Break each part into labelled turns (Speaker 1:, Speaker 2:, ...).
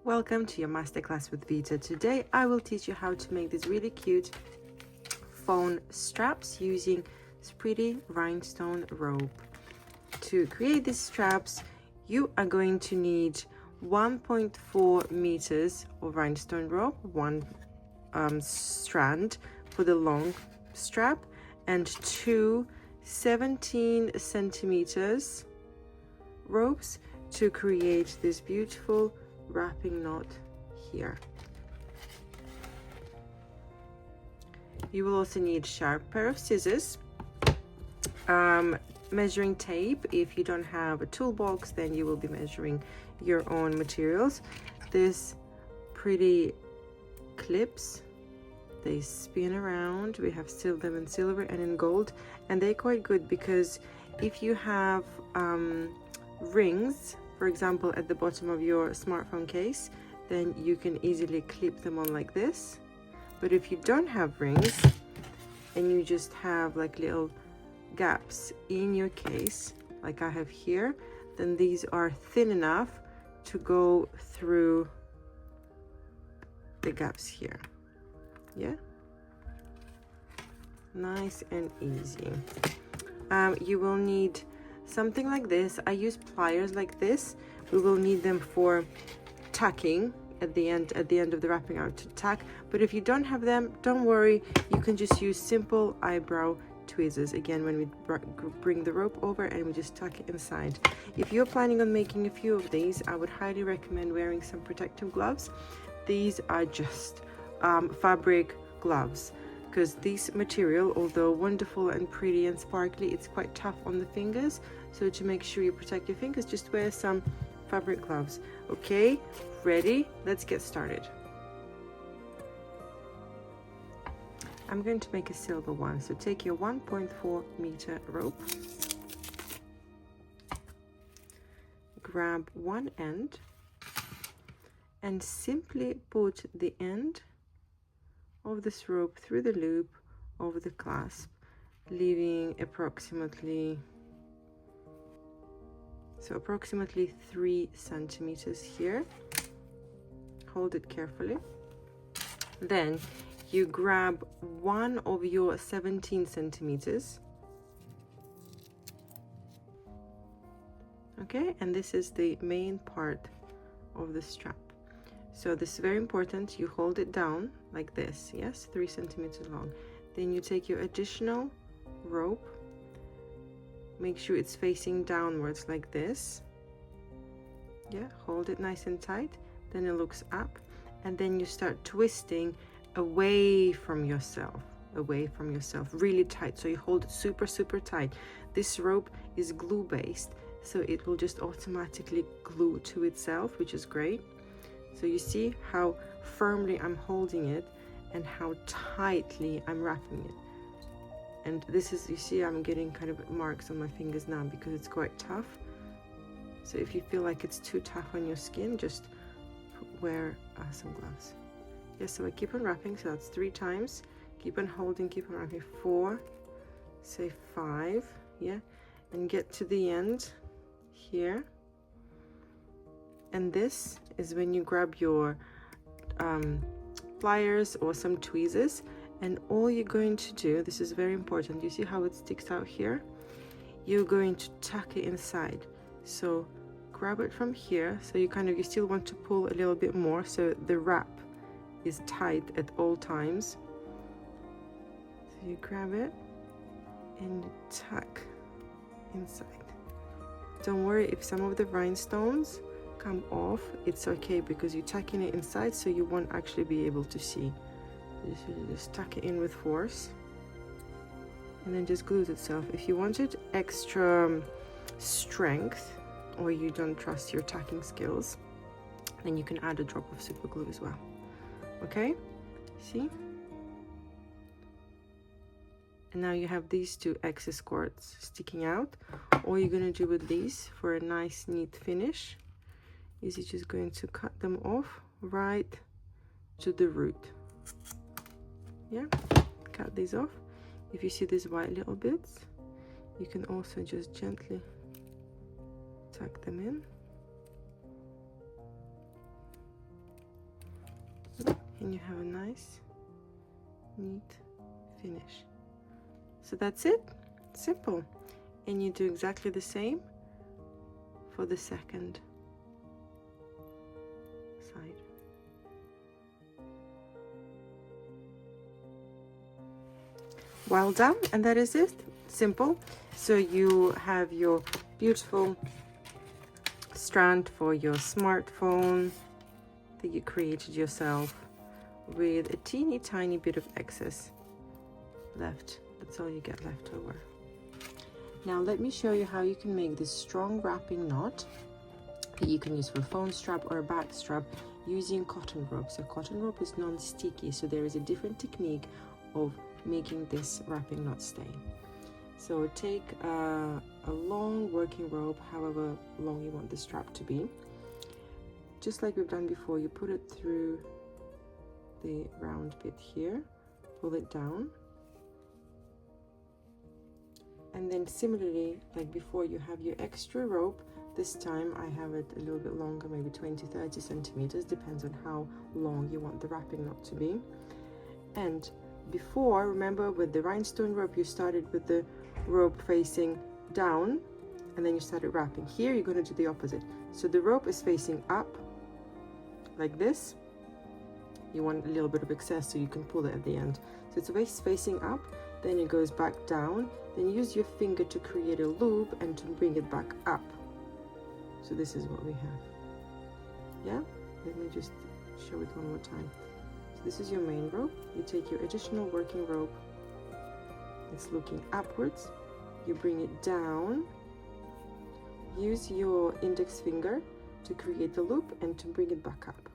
Speaker 1: Welcome to your masterclass with Vita. Today I will teach you how to make these really cute phone straps using this pretty rhinestone rope. To create these straps, you are going to need 1.4 meters of rhinestone rope, one strand for the long strap, and two 17 centimeters ropes to create this beautiful wrapping knot here. You will also need sharp pair of scissors, measuring tape. If you don't have a toolbox, then you will be measuring your own materials. This pretty clips, they spin around. We have still them in silver and in gold, and they're quite good because if you have rings, for example, at the bottom of your smartphone case, then you can easily clip them on like this. But if you don't have rings and you just have like little gaps in your case, like I have here, then these are thin enough to go through the gaps here. Yeah, nice and easy. You will need something like this. I use pliers like this. We will need them for tacking at the end of the wrapping out to tack. But if you don't have them, don't worry, you can just use simple eyebrow tweezers again when we bring the rope over and we just tuck it inside. If you're planning on making a few of these, I would highly recommend wearing some protective gloves. These are just fabric gloves, because this material, although wonderful and pretty and sparkly, it's quite tough on the fingers. So to make sure you protect your fingers, just wear some fabric gloves. Okay, ready? Let's get started. I'm going to make a silver one, so take your 1.4 meter rope, grab one end and simply put the end of this rope through the loop over the clasp, leaving approximately 3 centimeters here. Hold it carefully. Then you grab one of your 17 centimeters. Okay, and this is the main part of the strap. So this is very important. You hold it down like this, yes, 3 centimeters long. Then you take your additional rope, make sure it's facing downwards like this. Yeah, hold it nice and tight. Then it looks up, and then you start twisting away from yourself, really tight. So you hold it super tight. This rope is glue based, so it will just automatically glue to itself, which is great. So you see how firmly I'm holding it and how tightly I'm wrapping it. And this is, you see, I'm getting kind of marks on my fingers now because it's quite tough. So if you feel like it's too tough on your skin, just wear some gloves. Yes, so I keep on wrapping, so that's 3 times. Keep on holding, keep on wrapping. 4, say 5, yeah, and get to the end here. And this is when you grab your pliers or some tweezers, and all you're going to do, this is very important, you see how it sticks out here? You're going to tuck it inside. So grab it from here, so you still want to pull a little bit more so the wrap is tight at all times. So you grab it and you tuck inside. Don't worry if some of the rhinestones come off, it's okay because you're tucking it inside, so you won't actually be able to see. You just tuck it in with force, and then just glues itself. If you wanted extra strength, or you don't trust your tacking skills, then you can add a drop of super glue as well. Okay, see? And now you have these 2 excess cords sticking out. All you're going to do with these for a nice neat finish is you're just going to cut them off right to the root. Yeah, cut these off. If you see these white little bits, you can also just gently tuck them in. and you have a nice, neat finish. So that's it, simple. And you do exactly the same for the second side. Well done, and that is it, simple. So you have your beautiful strand for your smartphone that you created yourself with a teeny tiny bit of excess left. That's all you get left over. Now let me show you how you can make this strong wrapping knot that you can use for a phone strap or a bag strap using cotton rope. So cotton rope is non-sticky, so there is a different technique of making this wrapping knot stay. So take a long working rope, however long you want the strap to be. Just like we've done before, you put it through the round bit here, pull it down, and then similarly like before, you have your extra rope. This time I have it a little bit longer, maybe 20-30 centimeters, depends on how long you want the wrapping knot to be. And before, remember with the rhinestone rope, you started with the rope facing down and then you started wrapping. Here you're going to do the opposite. So the rope is facing up like this. You want a little bit of excess so you can pull it at the end. So it's facing up, then it goes back down, then use your finger to create a loop and to bring it back up. So this is what we have. Yeah, let me just show it one more time. So this is your main rope. You take your additional working rope, it's looking upwards, you bring it down, use your index finger to create the loop and to bring it back up.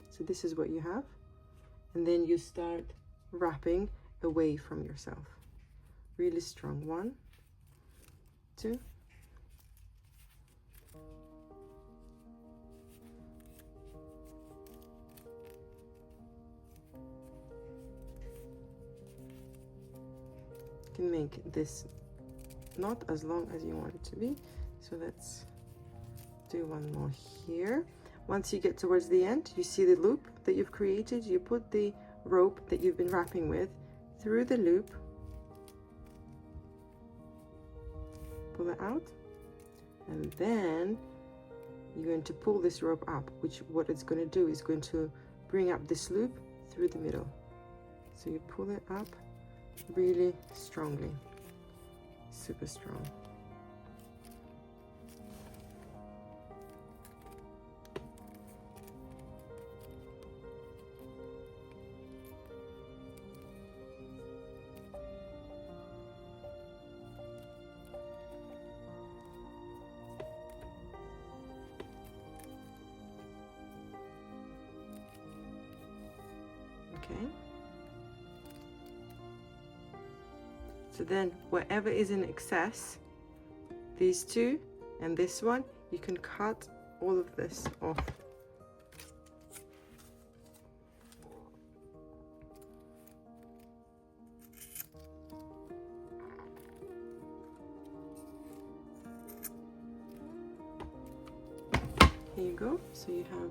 Speaker 1: So this is what you have, and then you start wrapping away from yourself. Really strong. 1, 2, you can make this knot as long as you want it to be. So let's do one more here. Once you get towards the end, you see the loop that you've created. You put the rope that you've been wrapping with through the loop, pull it out, and then you're going to pull this rope up, which what it's going to do is going to bring up this loop through the middle. So you pull it up really strongly, super strong. Okay, so then whatever is in excess, these two and this one, you can cut all of this off. Here you go. So you have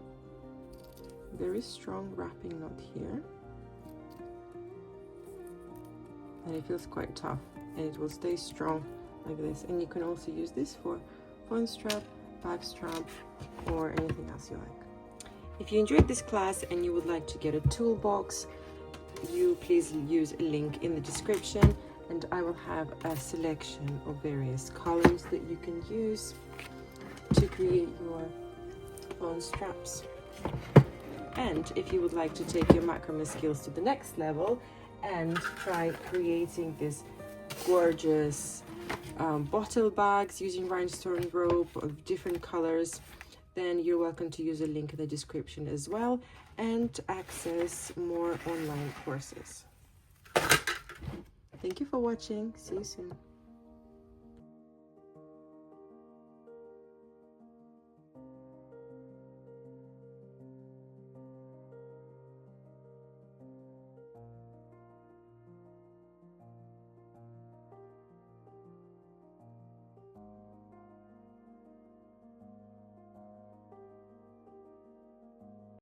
Speaker 1: very strong wrapping knot here, and it feels quite tough, and it will stay strong like this. And you can also use this for phone strap, bag strap, or anything else you like. If you enjoyed this class and you would like to get a toolbox, you please use a link in the description, and I will have a selection of various colors that you can use to create your phone straps. And if you would like to take your macrame skills to the next level and try creating this gorgeous bottle bags using rhinestone rope of different colors, then you're welcome to use a link in the description as well and access more online courses. Thank you for watching. See you soon.